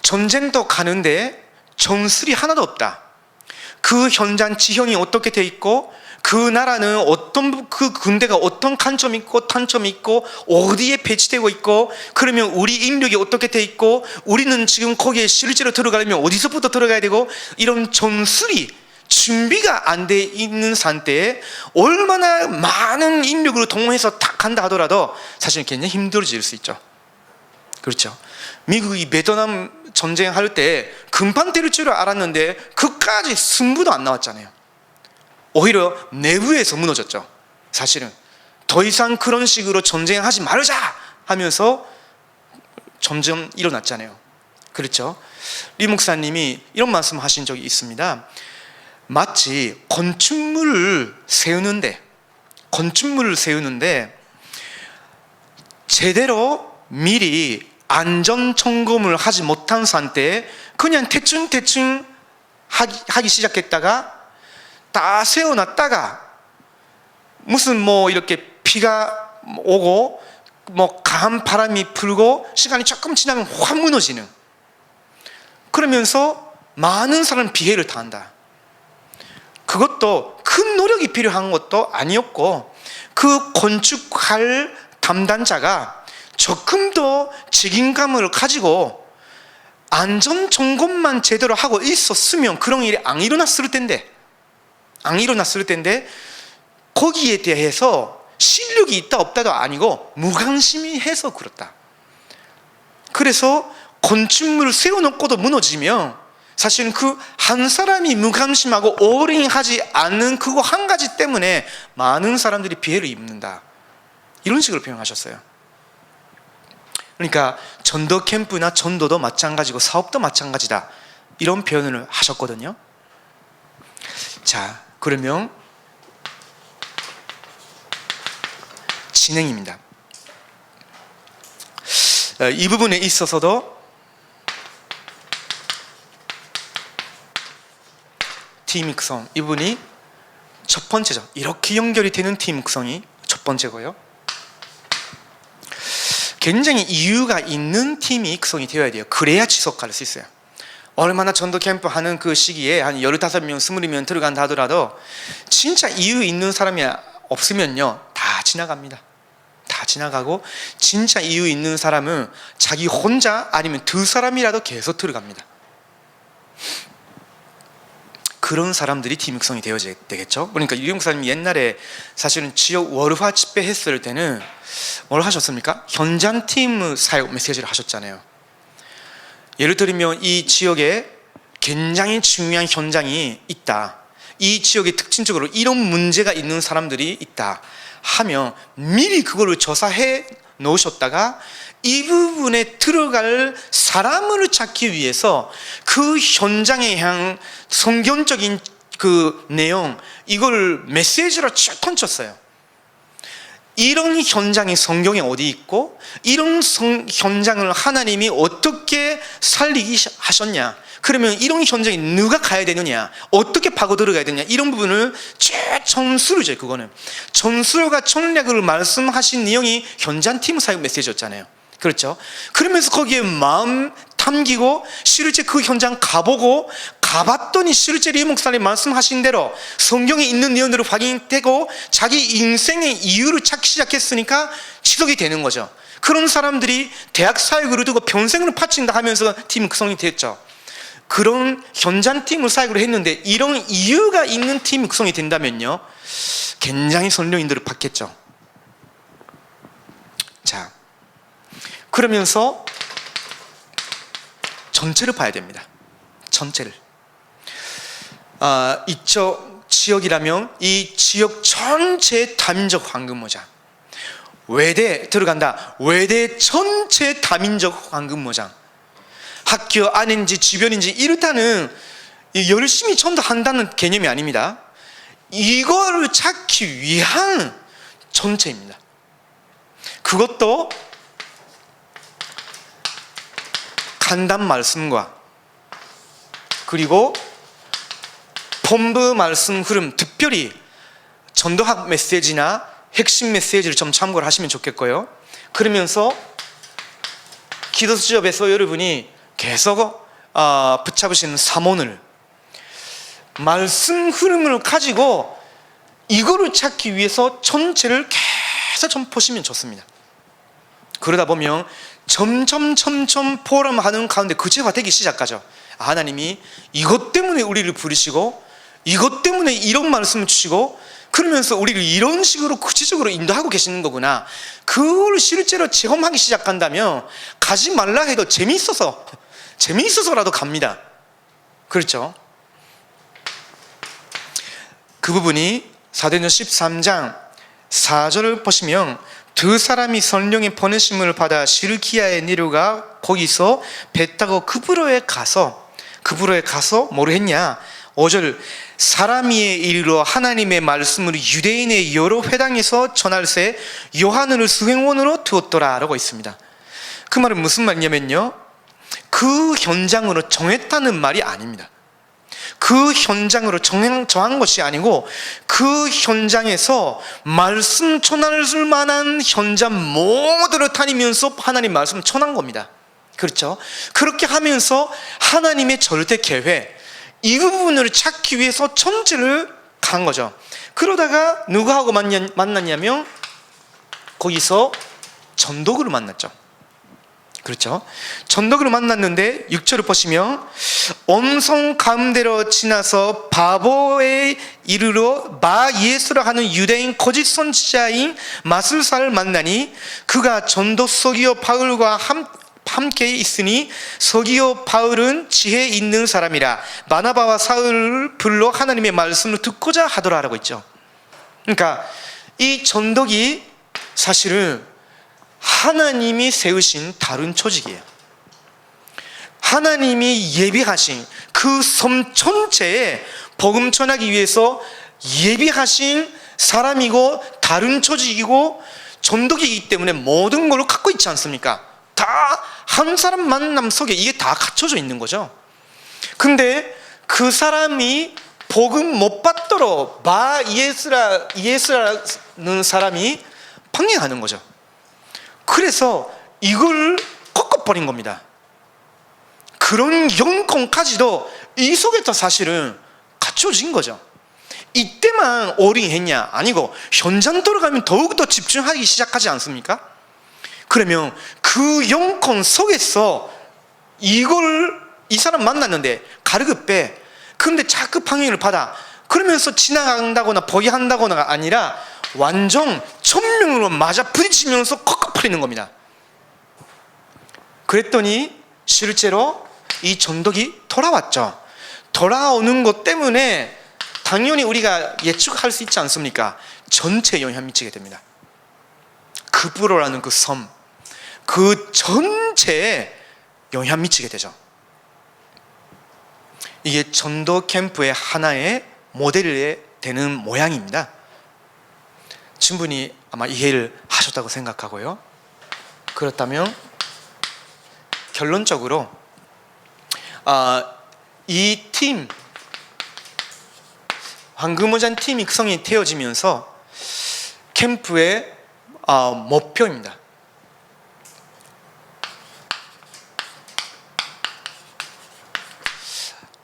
전쟁터 가는데 전술이 하나도 없다. 그 현장 지형이 어떻게 돼 있고, 그 나라는 어떤, 그 군대가 어떤 간점이 있고 단점이 있고 어디에 배치되고 있고, 그러면 우리 인력이 어떻게 돼 있고, 우리는 지금 거기에 실제로 들어가려면 어디서부터 들어가야 되고, 이런 전술이 준비가 안 돼 있는 상태에 얼마나 많은 인력으로 동원해서 딱 간다 하더라도 사실 굉장히 힘들어질 수 있죠. 그렇죠. 미국이 베트남 전쟁할 때 금방 때릴 줄 알았는데 그까지 승부도 안 나왔잖아요. 오히려 내부에서 무너졌죠. 사실은 더 이상 그런 식으로 전쟁하지 말자 하면서 점점 일어났잖아요. 그렇죠. 리 목사님이 이런 말씀하신 적이 있습니다. 마치 건축물을 세우는데 제대로 미리 안전 점검을 하지 못한 상태에 그냥 대충 하기 시작했다가 다 세워놨다가 무슨 뭐 이렇게 비가 오고 뭐 강한 바람이 불고 시간이 조금 지나면 확 무너지는, 그러면서 많은 사람 피해를 당한다. 그것도 큰 노력이 필요한 것도 아니었고, 그 건축할 담당자가 조금 더 책임감을 가지고 안전 점검만 제대로 하고 있었으면 그런 일이 안 일어났을 텐데 거기에 대해서 실력이 있다 없다도 아니고 무관심이 해서 그렇다. 그래서 건축물을 세워놓고도 무너지면 사실은 그 한 사람이 무관심하고 어린하지 않는 그거 한 가지 때문에 많은 사람들이 피해를 입는다, 이런 식으로 표현하셨어요. 그러니까 전도 캠프나 전도도 마찬가지고 사업도 마찬가지다, 이런 표현을 하셨거든요. 자, 그러면 진행입니다. 이 부분에 있어서도 팀 육성, 이 부분이 첫 번째죠. 이렇게 연결이 되는 팀 육성이 첫 번째고요. 굉장히 이유가 있는 팀이 육성이 되어야 돼요. 그래야 지속할 수 있어요. 얼마나 전도 캠프 하는 그 시기에 한 15명, 20명 들어간다 하더라도 진짜 이유 있는 사람이 없으면요, 다 지나갑니다. 다 지나가고, 진짜 이유 있는 사람은 자기 혼자 아니면 두 사람이라도 계속 들어갑니다. 그런 사람들이 팀 육성이 되어야 되겠죠. 그러니까 유 목사님이 옛날에 사실은 지역 월화 집회 했을 때는 뭘 하셨습니까? 현장 팀 사역 메시지를 하셨잖아요. 예를 들면 이 지역에 굉장히 중요한 현장이 있다, 이 지역의 특징적으로 이런 문제가 있는 사람들이 있다 하면 미리 그거를 조사해 놓으셨다가 이 부분에 들어갈 사람을 찾기 위해서 그 현장에 향한 성경적인 그 내용, 이걸 메시지로 쭉 던졌어요. 이런 현장이 성경에 어디 있고, 이런 현장을 하나님이 어떻게 살리기 하셨냐, 그러면 이런 현장에 누가 가야 되느냐, 어떻게 파고 들어가야 되느냐, 이런 부분을 쭉 전술이죠. 그거는 전술과 전략을 말씀하신 내용이 현장팀 사역 메시지였잖아요. 그렇죠? 그러면서 거기에 마음 담기고 실제 그 현장 가봤더니 실제 리 목사님 말씀하신 대로 성경에 있는 내용으로 확인되고 자기 인생의 이유를 찾기 시작했으니까 지속이 되는 거죠. 그런 사람들이 대학 사역으로 두고 평생을 바친다 하면서 팀 구성이 됐죠. 그런 현장팀을 사역을 했는데 이런 이유가 있는 팀 구성이 된다면요, 굉장히 선령인들을 받겠죠. 자, 그러면서 전체를 봐야 됩니다. 전체를. 이쪽 지역이라면 이 지역 전체 다민족 황금모장, 외대 들어간다, 외대 전체 다민족 황금모장, 학교 안인지 주변인지 이렇다는 열심히 전도한다는 개념이 아닙니다. 이거를 찾기 위한 전체입니다. 그것도 한단 말씀과 그리고 본부 말씀 흐름, 특별히 전도학 메시지나 핵심 메시지를 좀 참고를 하시면 좋겠고요. 그러면서 기도 수업에서 여러분이 계속 붙잡으시는 사모늘, 말씀 흐름을 가지고 이거를 찾기 위해서 전체를 계속 좀 보시면 좋습니다. 그러다 보면 점점 포럼하는 가운데 구체화 되기 시작하죠. 하나님이 이것 때문에 우리를 부르시고 이것 때문에 이런 말씀을 주시고 그러면서 우리를 이런 식으로 구체적으로 인도하고 계시는 거구나. 그걸 실제로 체험하기 시작한다면 가지 말라 해도 재미있어서라도 갑니다. 그렇죠? 그 부분이 사도행전 13장 4절을 보시면 두 사람이 성령의 보내심을 받아 시르키아에 내려가 거기서 배 타고 그브로에 가서 뭐를 했냐? 5절 사람이의 일로 하나님의 말씀을 유대인의 여러 회당에서 전할새 요한을 수행원으로 두었더라 라고 있습니다. 그 말은 무슨 말이냐면요, 그 현장으로 정했다는 말이 아닙니다. 그 현장으로 정한 것이 아니고 그 현장에서 말씀 전할 만한 현장 모두를 다니면서 하나님 말씀을 전한 겁니다. 그렇죠? 그렇게 하면서 하나님의 절대 계획, 이 부분을 찾기 위해서 전체를 간 거죠. 그러다가 누구하고 만났냐면 거기서 전도구를 만났죠. 그렇죠? 전도구를 만났는데 6절을 보시면 엄성 가운데로 지나서 바보에 이르러 바 예수라 하는 유대인 거짓 선지자인 마술사를 만나니 그가 전도 서기오 바울과 함께 있으니 서기오 바울은 지혜 있는 사람이라 바나바와 사울을 불러 하나님의 말씀을 듣고자 하더라라고 있죠. 그러니까 이 전도기 사실은 하나님이 세우신 다른 조직이에요. 하나님이 예비하신 그 섬 전체에 복음 전하기 위해서 예비하신 사람이고 다른 조직이고 전도기이기 때문에 모든 걸 갖고 있지 않습니까? 다 한 사람 만남 속에 이게 다 갖춰져 있는 거죠. 근데 그 사람이 복음 못 받도록 바 예수라는 사람이 방해하는 거죠. 그래서 이걸 꺾어버린 겁니다. 그런 영권까지도 이 속에서 사실은 갖춰진 거죠. 이때만 어린했냐? 아니고 현장 돌아가면 더욱더 집중하기 시작하지 않습니까? 그러면 그 영권 속에서 이 사람 만났는데 가르급배, 근데 자꾸 방해를 받아. 그러면서 지나간다거나 포기한다거나 아니라 완전 천명으로 맞아 부딪히면서 꺾어버리는 겁니다. 그랬더니 실제로 이 전독이 돌아왔죠. 돌아오는 것 때문에 당연히 우리가 예측할 수 있지 않습니까? 전체에 영향 미치게 됩니다. 그브로라는 그 섬, 그 전체에 영향 미치게 되죠. 이게 전도 캠프의 하나의 모델이 되는 모양입니다. 충분히 아마 이해를 하셨다고 생각하고요. 그렇다면 결론적으로 이 팀, 황금모잔 팀이 구성이 되어지면서 캠프의 목표입니다.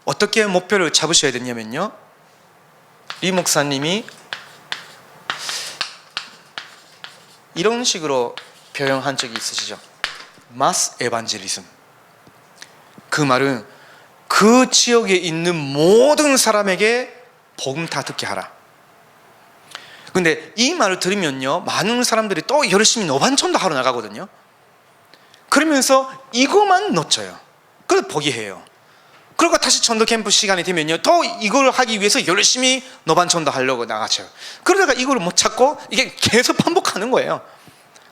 어떻게 목표를 잡으셔야 되냐면요, 리 목사님이 이런 식으로 표현한 적이 있으시죠. 마스 에반젤리즘. 그 말은 그 지역에 있는 모든 사람에게 복음 다 듣게 하라. 근데 이 말을 들으면요, 많은 사람들이 또 열심히 노반천도 하러 나가거든요. 그러면서 이거만 놓쳐요. 그래서 포기해요. 그리고 다시 전도 캠프 시간이 되면요, 또 이걸 하기 위해서 열심히 노반천도 하려고 나가죠. 그러다가 이걸 못 찾고 이게 계속 반복하는 거예요.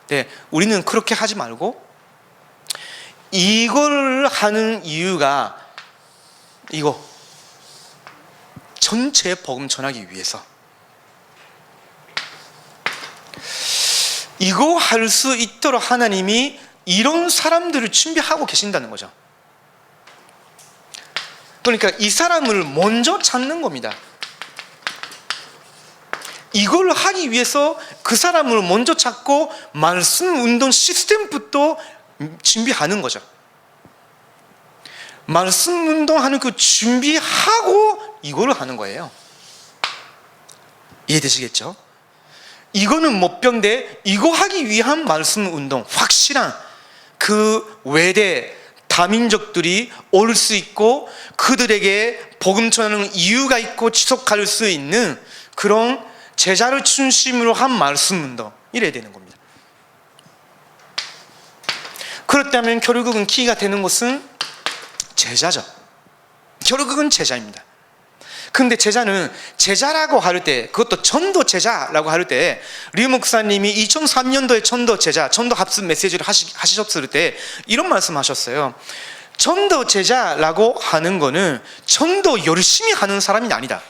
네, 우리는 그렇게 하지 말고 이걸 하는 이유가 이거 전체 복음 전하기 위해서, 이거 할 수 있도록 하나님이 이런 사람들을 준비하고 계신다는 거죠. 그러니까 이 사람을 먼저 찾는 겁니다. 이걸 하기 위해서 그 사람을 먼저 찾고 말씀 운동 시스템부터 준비하는 거죠. 말씀 운동하는 그 준비하고 이걸 하는 거예요. 이해되시겠죠? 이거는 목표인데 이거 하기 위한 말씀 운동, 확실한 그 외대 다민족들이 올 수 있고 그들에게 복음 전하는 이유가 있고 지속할 수 있는 그런 제자를 중심으로 한 말씀 운동, 이래야 되는 겁니다. 그렇다면 결국은 키가 되는 것은 제자죠. 결국은 제자입니다. 근데 제자는 제자라고 할 때, 그것도 전도 제자라고 할 때, 리 목사님이 2003년도에 전도 제자, 전도 합습 메시지를 하셨을 때 이런 말씀 하셨어요. 전도 제자라고 하는 거는 전도 열심히 하는 사람이 아니다.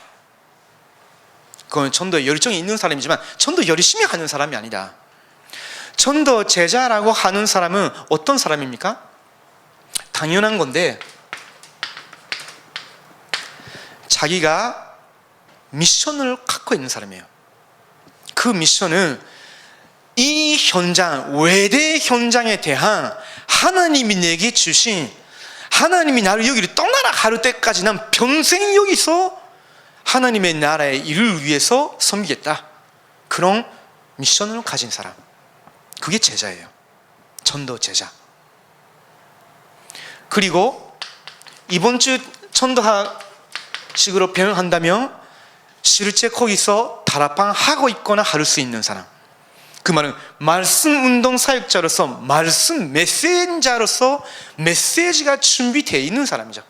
그건 전도에 열정이 있는 사람이지만 전도 열심히 하는 사람이 아니다. 전도 제자라고 하는 사람은 어떤 사람입니까? 당연한 건데 자기가 미션을 갖고 있는 사람이에요. 그 미션은 이 현장, 외대 현장에 대한 하나님이 내게 주신, 하나님이 나를 여기를 떠나라 할 때까지 난 평생 여기서 하나님의 나라의 일을 위해서 섬기겠다, 그런 미션을 가진 사람, 그게 제자예요. 전도 제자. 그리고 이번 주 전도식으로 표현한다면 실제 거기서 다락방 하고 있거나 할 수 있는 사람, 그 말은 말씀 운동 사역자로서, 말씀 메시지자로서 메시지가 준비되어 있는 사람이죠.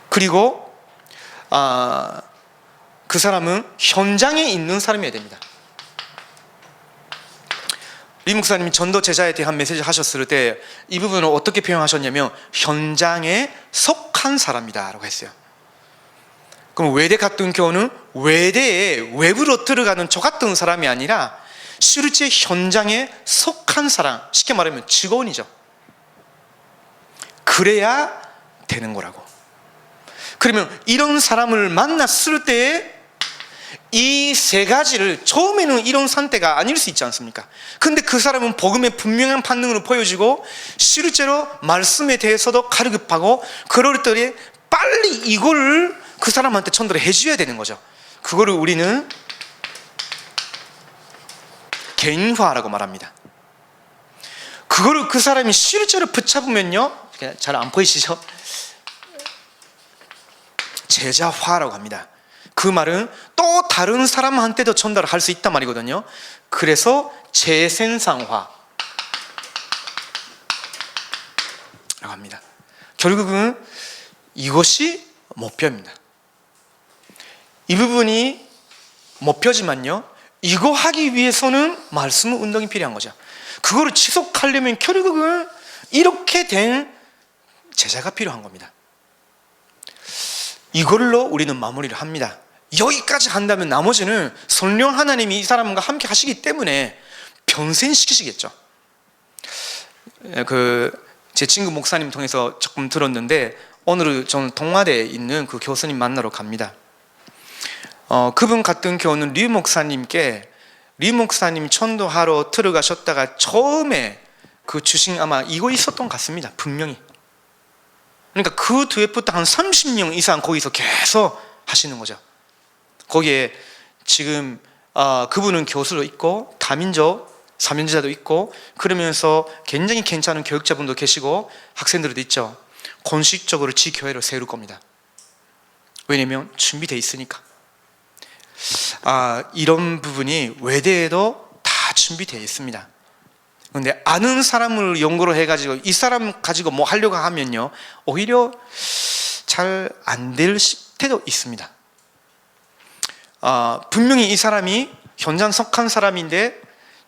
그리고 그 사람은 현장에 있는 사람이어야 됩니다. 리 목사님이 전도 제자에 대한 메시지 하셨을 때 이 부분을 어떻게 표현하셨냐면 현장에 속한 사람이다 라고 했어요. 그럼 외대 같은 경우는 외대에 외부로 들어가는 저 같은 사람이 아니라 실제 현장에 속한 사람, 쉽게 말하면 직원이죠. 그래야 되는 거라고. 그러면 이런 사람을 만났을 때 이 세 가지를, 처음에는 이런 상태가 아닐 수 있지 않습니까? 근데 그 사람은 복음의 분명한 반응으로 보여지고 실제로 말씀에 대해서도 가르급하고 그럴 때 빨리 이거를 그 사람한테 전도를 해줘야 되는 거죠. 그거를 우리는 개인화라고 말합니다. 그거를 그 사람이 실제로 붙잡으면요, 잘 안 보이시죠? 제자화라고 합니다. 그 말은 또 다른 사람한테도 전달을 할 수 있단 말이거든요. 그래서 재생산화라고 합니다. 결국은 이것이 목표입니다. 이 부분이 목표지만요, 이거 하기 위해서는 말씀 운동이 필요한 거죠. 그거를 지속하려면 결국은 이렇게 된 제자가 필요한 겁니다. 이걸로 우리는 마무리를 합니다. 여기까지 한다면 나머지는 성령 하나님이 이 사람과 함께 하시기 때문에 변생시키시겠죠. 제 친구 목사님 통해서 조금 들었는데 오늘 저는 동아대에 있는 그 교수님 만나러 갑니다. 그분 같은 경우는 리 목사님께, 리 목사님 전도하러 들어가셨다가 처음에 그 주신 아마 이거 있었던 것 같습니다. 분명히. 그러니까 그 뒤에부터 한 30년 이상 거기서 계속 하시는 거죠. 거기에 지금 그분은 교수도 있고 다민족 사명자도 있고 그러면서 굉장히 괜찮은 교육자분도 계시고 학생들도 있죠. 공식적으로 지교회를 세울 겁니다. 왜냐면 준비되어 있으니까. 이런 부분이 외대에도 다 준비되어 있습니다. 그런데 아는 사람을 연구를 해가지고 이 사람 가지고 뭐 하려고 하면요, 오히려 잘 안 될 때도 있습니다. 분명히 이 사람이 현장 속한 사람인데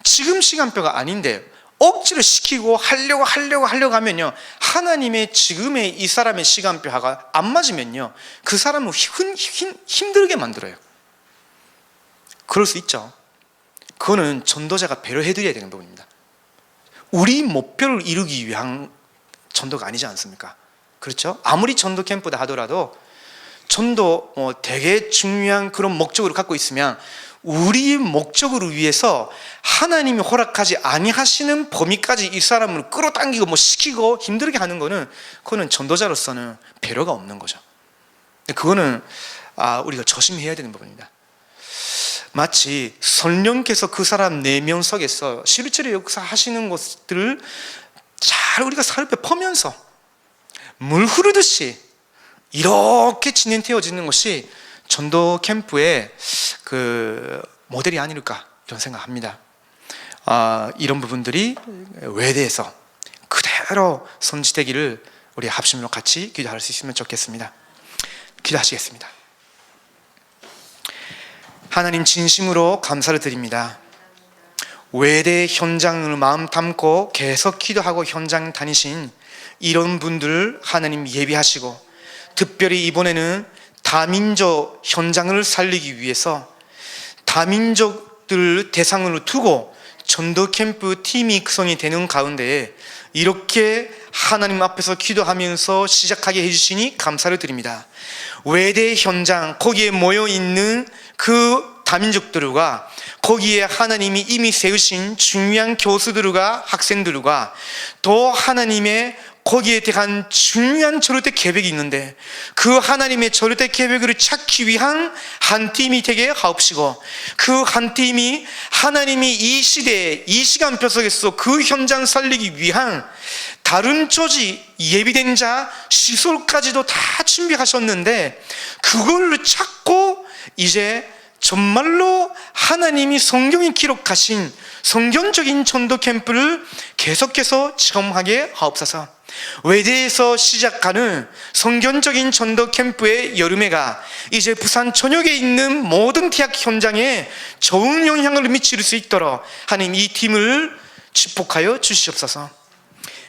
지금 시간표가 아닌데 억지로 시키고 하려고 하면요, 하나님의 지금의 이 사람의 시간표가 안 맞으면요, 그 사람을 힘들게 만들어요. 그럴 수 있죠. 그거는 전도자가 배려해드려야 되는 부분입니다. 우리 목표를 이루기 위한 전도가 아니지 않습니까? 그렇죠? 아무리 전도 캠프다 하더라도 전도 되게 중요한 그런 목적으로 갖고 있으면 우리의 목적을 위해서 하나님이 허락하지 아니하시는 범위까지 이 사람을 끌어당기고 시키고 힘들게 하는 거는, 그거는 전도자로서는 배려가 없는 거죠. 그거는 우리가 조심해야 되는 부분입니다. 마치 성령께서 그 사람 내면 속에서 실제로 역사하시는 것들을 잘 우리가 살펴보면서 물 흐르듯이 이렇게 진행되어지는 것이 전도 캠프의 그 모델이 아닐까, 이런 생각합니다. 이런 부분들이 외대에서 그대로 성취되기를 우리 합심으로 같이 기도할 수 있으면 좋겠습니다. 기도하시겠습니다. 하나님, 진심으로 감사를 드립니다. 외대 현장을 마음 담고 계속 기도하고 현장 다니신 이런 분들을 하나님 예비하시고, 특별히 이번에는 다민족 현장을 살리기 위해서 다민족들 대상으로 두고 전도 캠프 팀이 구성이 되는 가운데 이렇게 하나님 앞에서 기도하면서 시작하게 해주시니 감사를 드립니다. 외대 현장, 거기에 모여있는 그 다민족들과 거기에 하나님이 이미 세우신 중요한 교수들과 학생들과 또 하나님의 거기에 대한 중요한 절대 계획이 있는데, 그 하나님의 절대 계획을 찾기 위한 한 팀이 되게 하옵시고, 그 한 팀이 하나님이 이 시대에 이 시간표 속에서 그 현장 살리기 위한 다른 조직, 예비된 자, 시설까지도 다 준비하셨는데 그걸 찾고 이제 정말로 하나님이 성경에 기록하신 성경적인 전도 캠프를 계속해서 체험하게 하옵소서. 외대에서 시작하는 성경적인 전도 캠프의 여름해가 이제 부산 전역에 있는 모든 대학 현장에 좋은 영향을 미칠 수 있도록 하나님 이 팀을 축복하여 주시옵소서.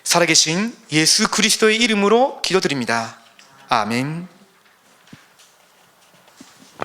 살아계신 예수 그리스도의 이름으로 기도드립니다. 아멘.